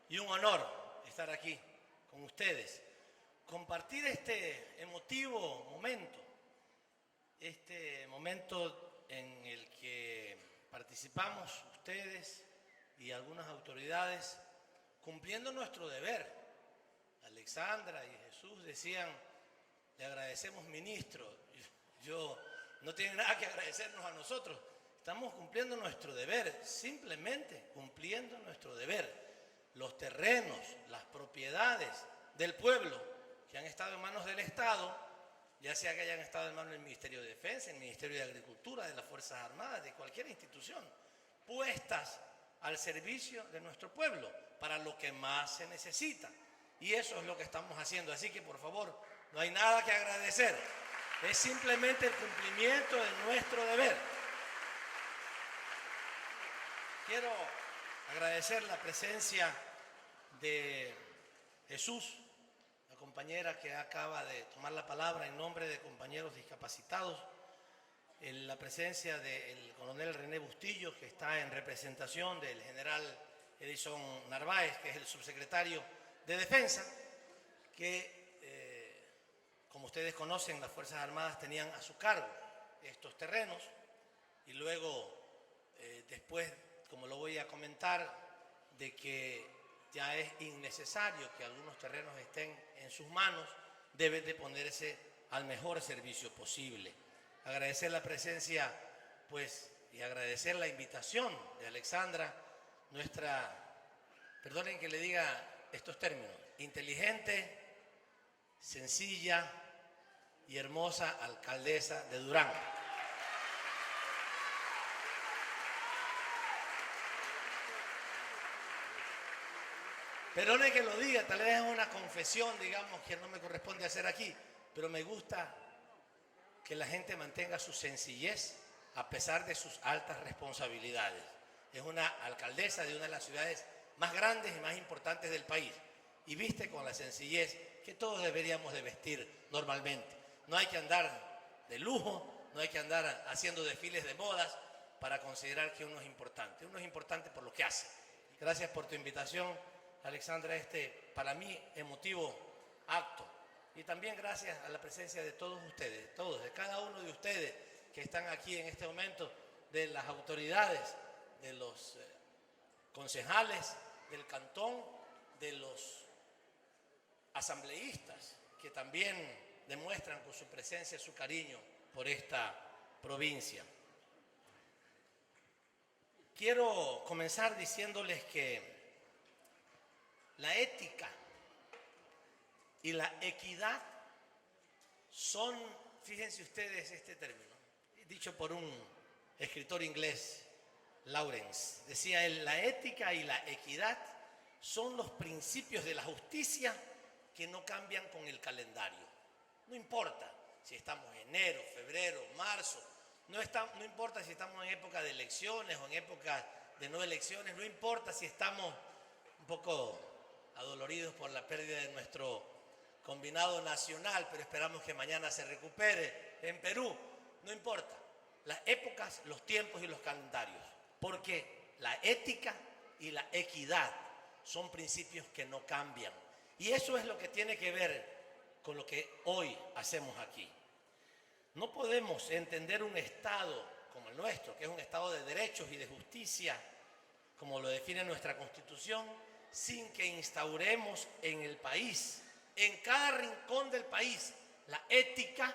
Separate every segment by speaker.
Speaker 1: y un honor estar aquí con ustedes, compartir este emotivo momento, en el que participamos ustedes y algunas autoridades cumpliendo nuestro deber. Alexandra y Jesús decían, le agradecemos, ministro. Yo no tiene nada que agradecernos a nosotros. Estamos cumpliendo nuestro deber, simplemente cumpliendo nuestro deber. Los terrenos, las propiedades del pueblo que han estado en manos del Estado, ya sea que hayan estado en manos del Ministerio de Defensa, el Ministerio de Agricultura, de las Fuerzas Armadas, de cualquier institución, puestas al servicio de nuestro pueblo para lo que más se necesita. Y eso es lo que estamos haciendo. Así que, por favor, no hay nada que agradecer. Es simplemente el cumplimiento de nuestro deber. Quiero agradecer la presencia de Jesús, la compañera que acaba de tomar la palabra en nombre de compañeros discapacitados, la presencia del coronel René Bustillo, que está en representación del general Edison Narváez, que es el subsecretario de Defensa, que, como ustedes conocen, las Fuerzas Armadas tenían a su cargo estos terrenos y luego, después, como lo voy a comentar, de que ya es innecesario que algunos terrenos estén en sus manos, deben de ponerse al mejor servicio posible. Agradecer la presencia, pues, y agradecer la invitación de Alexandra, nuestra, perdonen que le diga estos términos, inteligente, sencilla y hermosa alcaldesa de Durán. Perdone que lo diga, tal vez es una confesión, digamos, que no me corresponde hacer aquí, pero me gusta que la gente mantenga su sencillez a pesar de sus altas responsabilidades. Es una alcaldesa de una de las ciudades más grandes y más importantes del país y viste con la sencillez que todos deberíamos de vestir normalmente. No hay que andar de lujo, no hay que andar haciendo desfiles de modas para considerar que uno es importante. Uno es importante por lo que hace. Gracias por tu invitación, Alexandra, para mí emotivo acto. Y también gracias a la presencia de todos ustedes, de cada uno de ustedes que están aquí en este momento, de las autoridades, de los concejales del cantón, de los asambleístas que también demuestran con su presencia su cariño por esta provincia. Quiero comenzar diciéndoles que la ética y la equidad son, fíjense ustedes este término, dicho por un escritor inglés, Lawrence, decía él, la ética y la equidad son los principios de la justicia que no cambian con el calendario. No importa si estamos en enero, febrero, marzo, no importa si estamos en época de elecciones o en época de no elecciones, no importa si estamos un poco adoloridos por la pérdida de nuestro combinado nacional, pero esperamos que mañana se recupere en Perú, no importa. Las épocas, los tiempos y los calendarios, porque la ética y la equidad son principios que no cambian. Y eso es lo que tiene que ver con lo que hoy hacemos aquí. No podemos entender un Estado como el nuestro, que es un Estado de derechos y de justicia, como lo define nuestra Constitución, sin que instauremos en el país, en cada rincón del país, la ética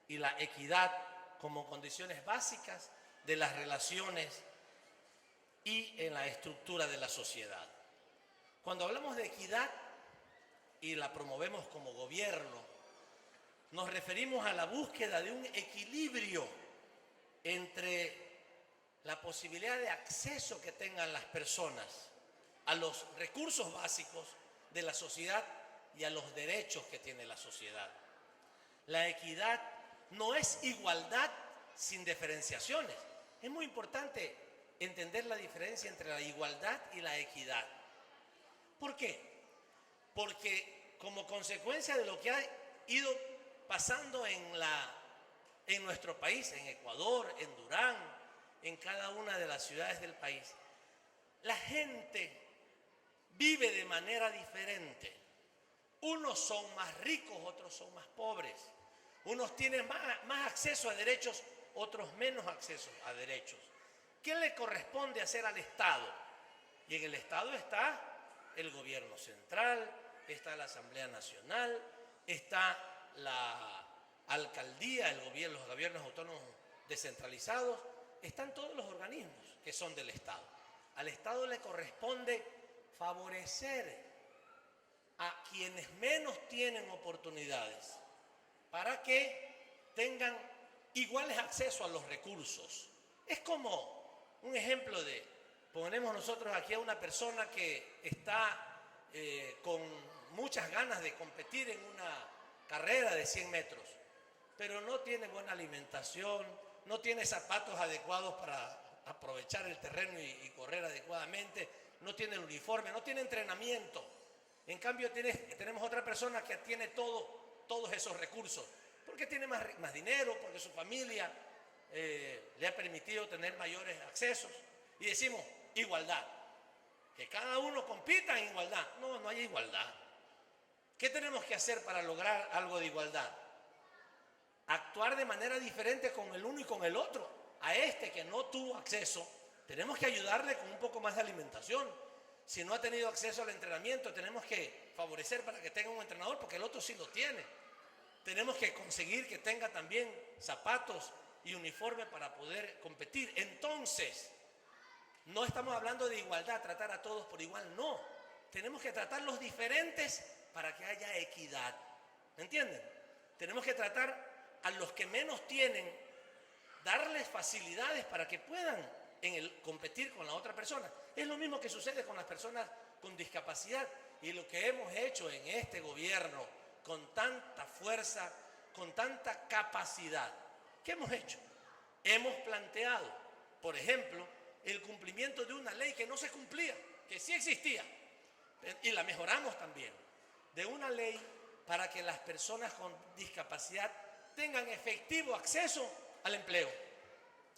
Speaker 1: y la equidad como condiciones básicas de las relaciones y en la estructura de la sociedad. Cuando hablamos de equidad y la promovemos como gobierno, nos referimos a la búsqueda de un equilibrio entre la posibilidad de acceso que tengan las personas a los recursos básicos de la sociedad y a los derechos que tiene la sociedad. La equidad no es igualdad sin diferenciaciones. Es muy importante entender la diferencia entre la igualdad y la equidad. ¿Por qué? Porque como consecuencia de lo que ha ido pasando en nuestro país, en Ecuador, en Durán, en cada una de las ciudades del país, la gente vive de manera diferente. Unos son más ricos, otros son más pobres. Unos tienen más acceso a derechos, otros menos acceso a derechos. ¿Qué le corresponde hacer al Estado? Y en el Estado está el gobierno central, está la Asamblea Nacional, está la alcaldía, los gobiernos autónomos descentralizados, están todos los organismos que son del Estado. Al Estado le corresponde favorecer a quienes menos tienen oportunidades para que tengan iguales acceso a los recursos. Es como un ejemplo de, ponemos nosotros aquí a una persona que está con muchas ganas de competir en una carrera de 100 metros, pero no tiene buena alimentación, no tiene zapatos adecuados para aprovechar el terreno y correr adecuadamente, no tiene el uniforme, no tiene entrenamiento. En cambio tenemos otra persona que tiene todos esos recursos, porque tiene más dinero, porque su familia le ha permitido tener mayores accesos. Y decimos, igualdad, que cada uno compita en igualdad. No hay igualdad. ¿Qué tenemos que hacer para lograr algo de igualdad? Actuar de manera diferente con el uno y con el otro. A este que no tuvo acceso, tenemos que ayudarle con un poco más de alimentación. Si no ha tenido acceso al entrenamiento, tenemos que favorecer para que tenga un entrenador, porque el otro sí lo tiene. Tenemos que conseguir que tenga también zapatos y uniforme para poder competir. Entonces, no estamos hablando de igualdad, tratar a todos por igual, no. Tenemos que tratarlos diferentes para que haya equidad. ¿Me entienden? Tenemos que tratar a los que menos tienen, darles facilidades para que puedan competir con la otra persona. Es lo mismo que sucede con las personas con discapacidad, y lo que hemos hecho en este gobierno con tanta fuerza, con tanta capacidad. ¿Qué hemos hecho? Hemos planteado, por ejemplo, el cumplimiento de una ley que no se cumplía, que sí existía, y la mejoramos también, de una ley para que las personas con discapacidad tengan efectivo acceso al empleo.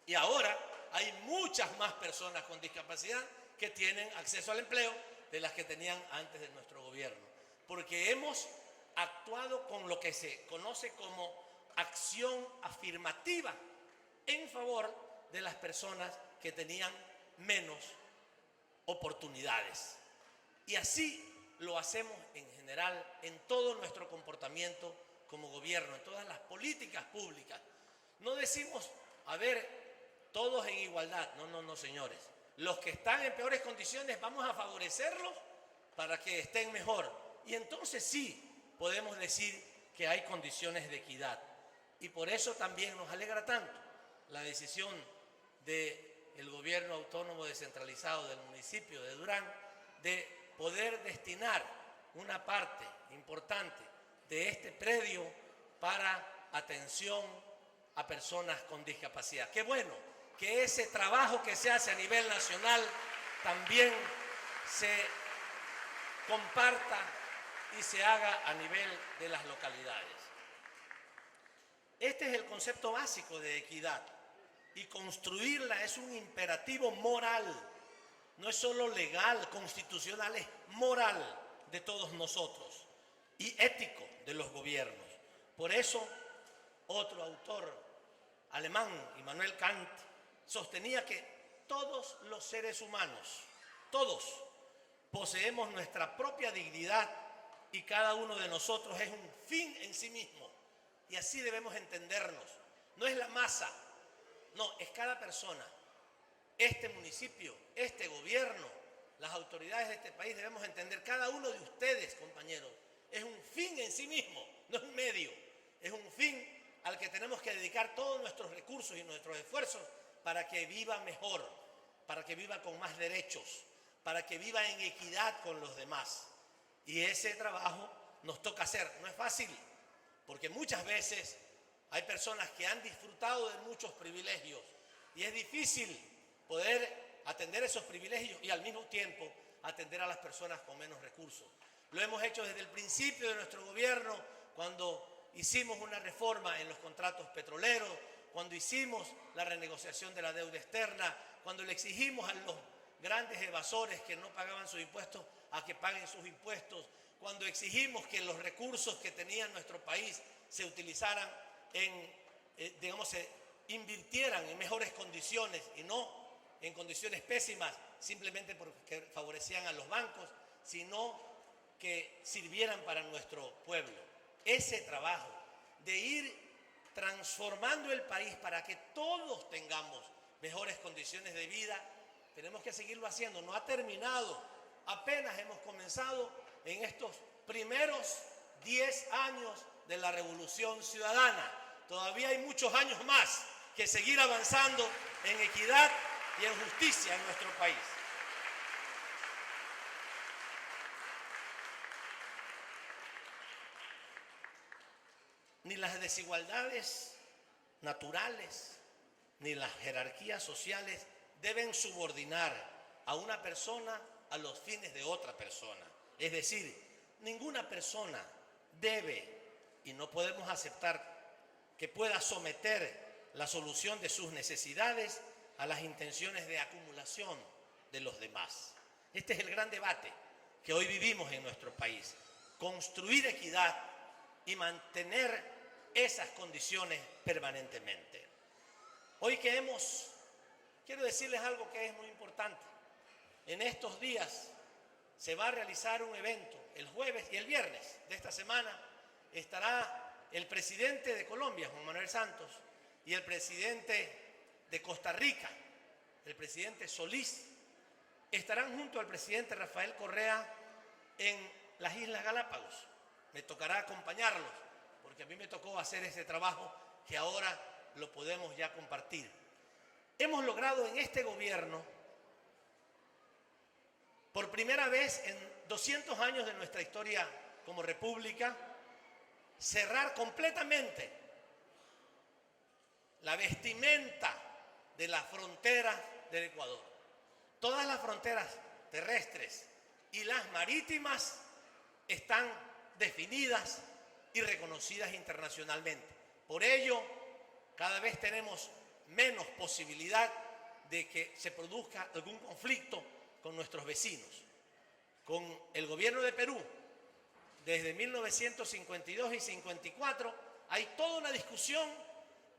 Speaker 1: Y ahora hay muchas más personas con discapacidad que tienen acceso al empleo de las que tenían antes de nuestro gobierno, porque hemos actuado con lo que se conoce como acción afirmativa en favor de las personas que tenían menos oportunidades. Y así lo hacemos en general en todo nuestro comportamiento como gobierno, en todas las políticas públicas. No decimos, a ver, todos en igualdad. No, señores. Los que están en peores condiciones vamos a favorecerlos para que estén mejor. Y entonces sí podemos decir que hay condiciones de equidad. Y por eso también nos alegra tanto la decisión del gobierno autónomo descentralizado del municipio de Durán de poder destinar una parte importante de este predio para atención a personas con discapacidad. Qué bueno que ese trabajo que se hace a nivel nacional también se comparta y se haga a nivel de las localidades. Este es el concepto básico de equidad, y construirla es un imperativo moral, no es solo legal, constitucional, es moral de todos nosotros y ético de los gobiernos. Por eso, otro autor alemán, Immanuel Kant, sostenía que todos los seres humanos, todos, poseemos nuestra propia dignidad, y cada uno de nosotros es un fin en sí mismo. Y así debemos entendernos. No es la masa, no, es cada persona. Este municipio, este gobierno, las autoridades de este país debemos entender, cada uno de ustedes, compañeros, es un fin en sí mismo, no es un medio, es un fin al que tenemos que dedicar todos nuestros recursos y nuestros esfuerzos para que viva mejor, para que viva con más derechos, para que viva en equidad con los demás. Y ese trabajo nos toca hacer. No es fácil, porque muchas veces hay personas que han disfrutado de muchos privilegios y es difícil poder atender esos privilegios y al mismo tiempo atender a las personas con menos recursos. Lo hemos hecho desde el principio de nuestro gobierno, cuando hicimos una reforma en los contratos petroleros, cuando hicimos la renegociación de la deuda externa, cuando le exigimos a los grandes evasores que no pagaban sus impuestos a que paguen sus impuestos, cuando exigimos que los recursos que tenía nuestro país se utilizaran se invirtieran en mejores condiciones y no en condiciones pésimas, simplemente porque favorecían a los bancos, sino que sirvieran para nuestro pueblo. Ese trabajo de ir transformando el país para que todos tengamos mejores condiciones de vida, tenemos que seguirlo haciendo. No ha terminado, apenas hemos comenzado en estos primeros 10 años de la Revolución Ciudadana. Todavía hay muchos años más que seguir avanzando en equidad y en justicia en nuestro país. Ni las desigualdades naturales ni las jerarquías sociales deben subordinar a una persona a los fines de otra persona. Es decir, ninguna persona debe y no podemos aceptar que pueda someter la solución de sus necesidades a las intenciones de acumulación de los demás. Este es el gran debate que hoy vivimos en nuestro país. Construir equidad y mantener esas condiciones permanentemente. Hoy quiero decirles algo que es muy importante. En estos días se va a realizar un evento, el jueves y el viernes de esta semana estará el presidente de Colombia, Juan Manuel Santos, y el presidente de Costa Rica, el presidente Solís, estarán junto al presidente Rafael Correa en las Islas Galápagos. Me tocará acompañarlos, porque a mí me tocó hacer ese trabajo que ahora lo podemos ya compartir. Hemos logrado en este gobierno, por primera vez en 200 años de nuestra historia como república, cerrar completamente la vestimenta de las fronteras del Ecuador. Todas las fronteras terrestres y las marítimas están definidas y reconocidas internacionalmente. Por ello, cada vez tenemos menos posibilidad de que se produzca algún conflicto con nuestros vecinos. Con el gobierno de Perú, desde 1952 y 54, hay toda una discusión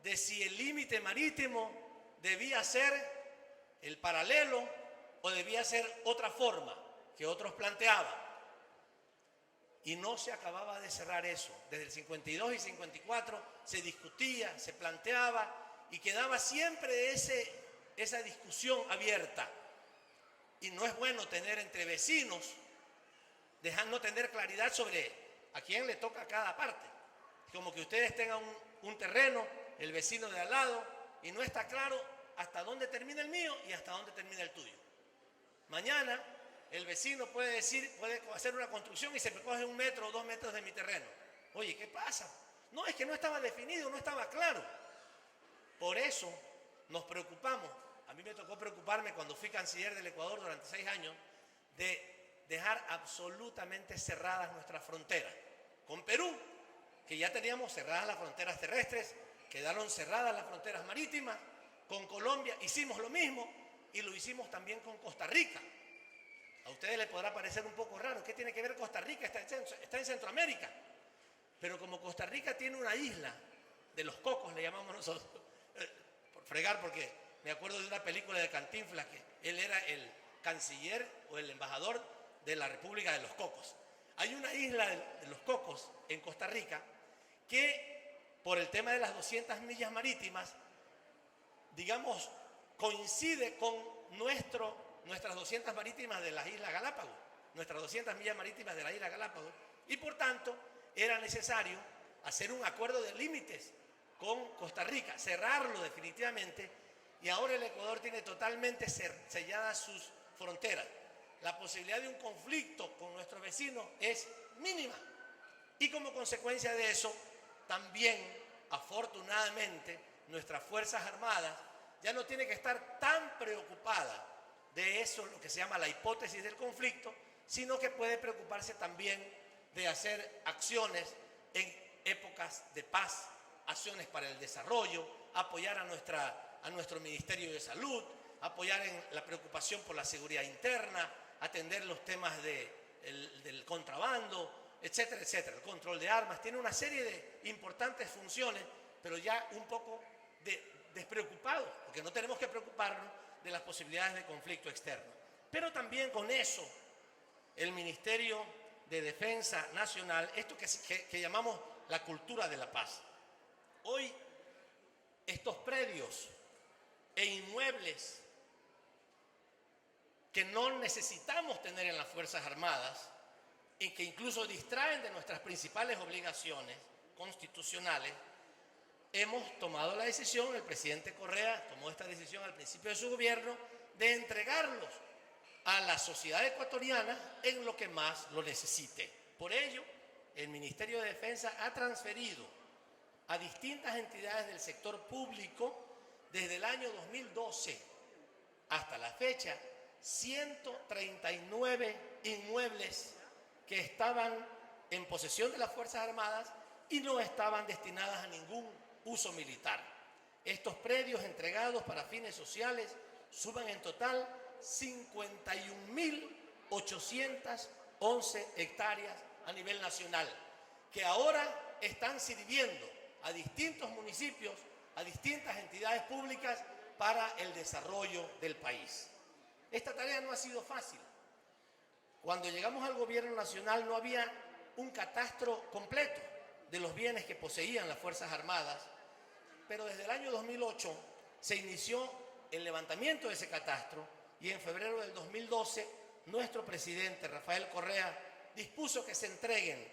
Speaker 1: de si el límite marítimo debía ser el paralelo o debía ser otra forma que otros planteaban. Y no se acababa de cerrar eso. Desde el 52 y 54 se discutía, se planteaba y quedaba siempre esa discusión abierta. Y no es bueno tener entre vecinos, no tener claridad sobre a quién le toca cada parte. Como que ustedes tengan un terreno, el vecino de al lado, y no está claro hasta dónde termina el mío y hasta dónde termina el tuyo. Mañana el vecino puede hacer una construcción y se me coge 1 metro o 2 metros de mi terreno. Oye, ¿qué pasa? No, es que no estaba definido, no estaba claro. Por eso nos preocupamos. A mí me tocó preocuparme cuando fui canciller del Ecuador durante 6 años de dejar absolutamente cerradas nuestras fronteras. Con Perú, que ya teníamos cerradas las fronteras terrestres, quedaron cerradas las fronteras marítimas. Con Colombia hicimos lo mismo y lo hicimos también con Costa Rica. A ustedes les podrá parecer un poco raro. ¿Qué tiene que ver Costa Rica? Está en Centroamérica. Pero como Costa Rica tiene una isla de los cocos, le llamamos nosotros, por fregar, porque me acuerdo de una película de Cantinflas que él era el canciller o el embajador de la República de los Cocos. Hay una isla de los Cocos en Costa Rica que por el tema de las 200 millas marítimas, digamos, coincide con nuestras 200 marítimas de las Islas Galápagos, nuestras 200 millas marítimas de las Islas Galápagos, y por tanto era necesario hacer un acuerdo de límites con Costa Rica, cerrarlo definitivamente, y ahora el Ecuador tiene totalmente selladas sus fronteras. La posibilidad de un conflicto con nuestros vecinos es mínima, y como consecuencia de eso, también, afortunadamente, nuestras Fuerzas Armadas ya no tienen que estar tan preocupadas de eso, lo que se llama la hipótesis del conflicto, sino que puede preocuparse también de hacer acciones en épocas de paz, acciones para el desarrollo, apoyar a nuestro Ministerio de Salud, apoyar en la preocupación por la seguridad interna, atender los temas del contrabando, etcétera, etcétera, el control de armas. Tiene una serie de importantes funciones, pero ya un poco despreocupados, porque no tenemos que preocuparnos de las posibilidades de conflicto externo. Pero también con eso, el Ministerio de Defensa Nacional, esto que llamamos la cultura de la paz. Hoy, estos predios e inmuebles que no necesitamos tener en las Fuerzas Armadas y que incluso distraen de nuestras principales obligaciones constitucionales, hemos tomado la decisión, el presidente Correa tomó esta decisión al principio de su gobierno, de entregarlos a la sociedad ecuatoriana en lo que más lo necesite. Por ello, el Ministerio de Defensa ha transferido a distintas entidades del sector público desde el año 2012 hasta la fecha 139 inmuebles que estaban en posesión de las Fuerzas Armadas y no estaban destinadas a ningún uso militar. Estos predios entregados para fines sociales suman en total 51.811 hectáreas a nivel nacional, que ahora están sirviendo a distintos municipios, a distintas entidades públicas para el desarrollo del país. Esta tarea no ha sido fácil. Cuando llegamos al gobierno nacional no había un catastro completo de los bienes que poseían las Fuerzas Armadas, pero desde el año 2008 se inició el levantamiento de ese catastro y en febrero del 2012 nuestro presidente Rafael Correa dispuso que se entreguen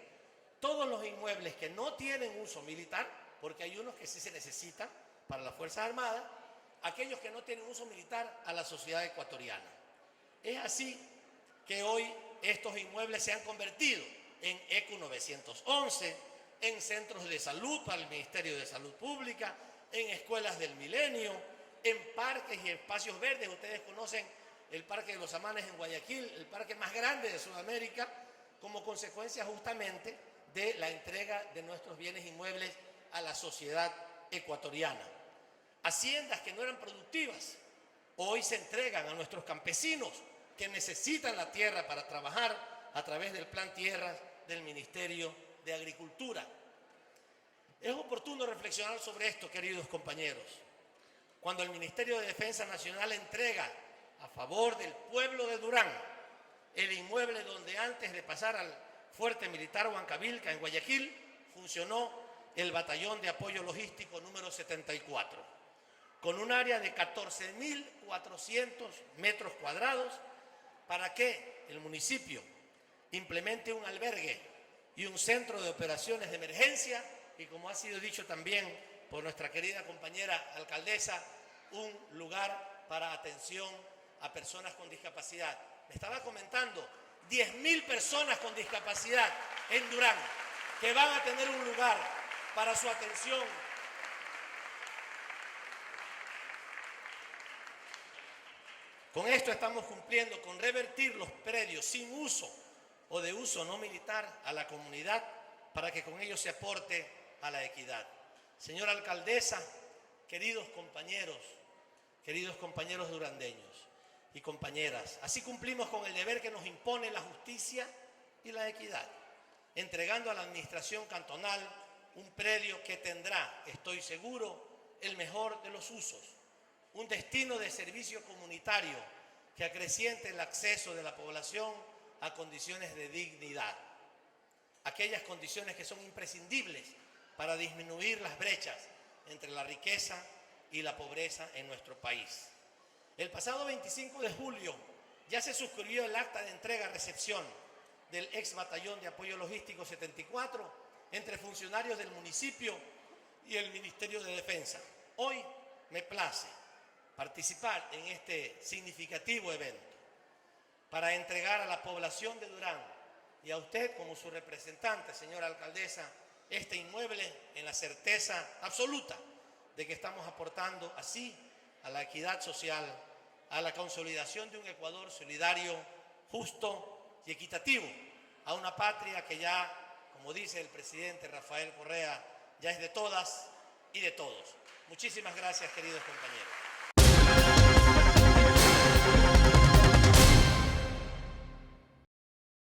Speaker 1: todos los inmuebles que no tienen uso militar, porque hay unos que sí se necesitan para las Fuerzas Armadas, aquellos que no tienen uso militar a la sociedad ecuatoriana. Es así que hoy estos inmuebles se han convertido en ECU 911, en centros de salud para el Ministerio de Salud Pública, en escuelas del milenio, en parques y espacios verdes. Ustedes conocen el Parque de los Amanes en Guayaquil, el parque más grande de Sudamérica, como consecuencia justamente de la entrega de nuestros bienes inmuebles a la sociedad ecuatoriana. Haciendas que no eran productivas, hoy se entregan a nuestros campesinos que necesitan la tierra para trabajar a través del Plan Tierras del Ministerio de Agricultura. Es oportuno reflexionar sobre esto, queridos compañeros. Cuando el Ministerio de Defensa Nacional entrega a favor del pueblo de Durán el inmueble donde antes de pasar al fuerte militar Huancavilca en Guayaquil funcionó el Batallón de Apoyo Logístico número 74, con un área de 14.400 metros cuadrados para que el municipio implemente un albergue y un centro de operaciones de emergencia y, como ha sido dicho también por nuestra querida compañera alcaldesa, un lugar para atención a personas con discapacidad. Me estaba comentando, 10.000 personas con discapacidad en Durán que van a tener un lugar para su atención. Con esto estamos cumpliendo con revertir los predios sin uso o de uso no militar a la comunidad para que con ello se aporte a la equidad. Señora alcaldesa, queridos compañeros durandeños y compañeras, así cumplimos con el deber que nos impone la justicia y la equidad, entregando a la administración cantonal un predio que tendrá, estoy seguro, el mejor de los usos, un destino de servicio comunitario que acreciente el acceso de la población a condiciones de dignidad, aquellas condiciones que son imprescindibles para disminuir las brechas entre la riqueza y la pobreza en nuestro país. El pasado 25 de julio ya se suscribió el acta de entrega-recepción del ex Batallón de Apoyo Logístico 74 entre funcionarios del municipio y el Ministerio de Defensa. Hoy me place participar en este significativo evento para entregar a la población de Durán y a usted como su representante, señora alcaldesa, este inmueble en la certeza absoluta de que estamos aportando así a la equidad social, a la consolidación de un Ecuador solidario, justo y equitativo, a una patria que ya, como dice el presidente Rafael Correa, ya es de todas y de todos. Muchísimas gracias, queridos compañeros.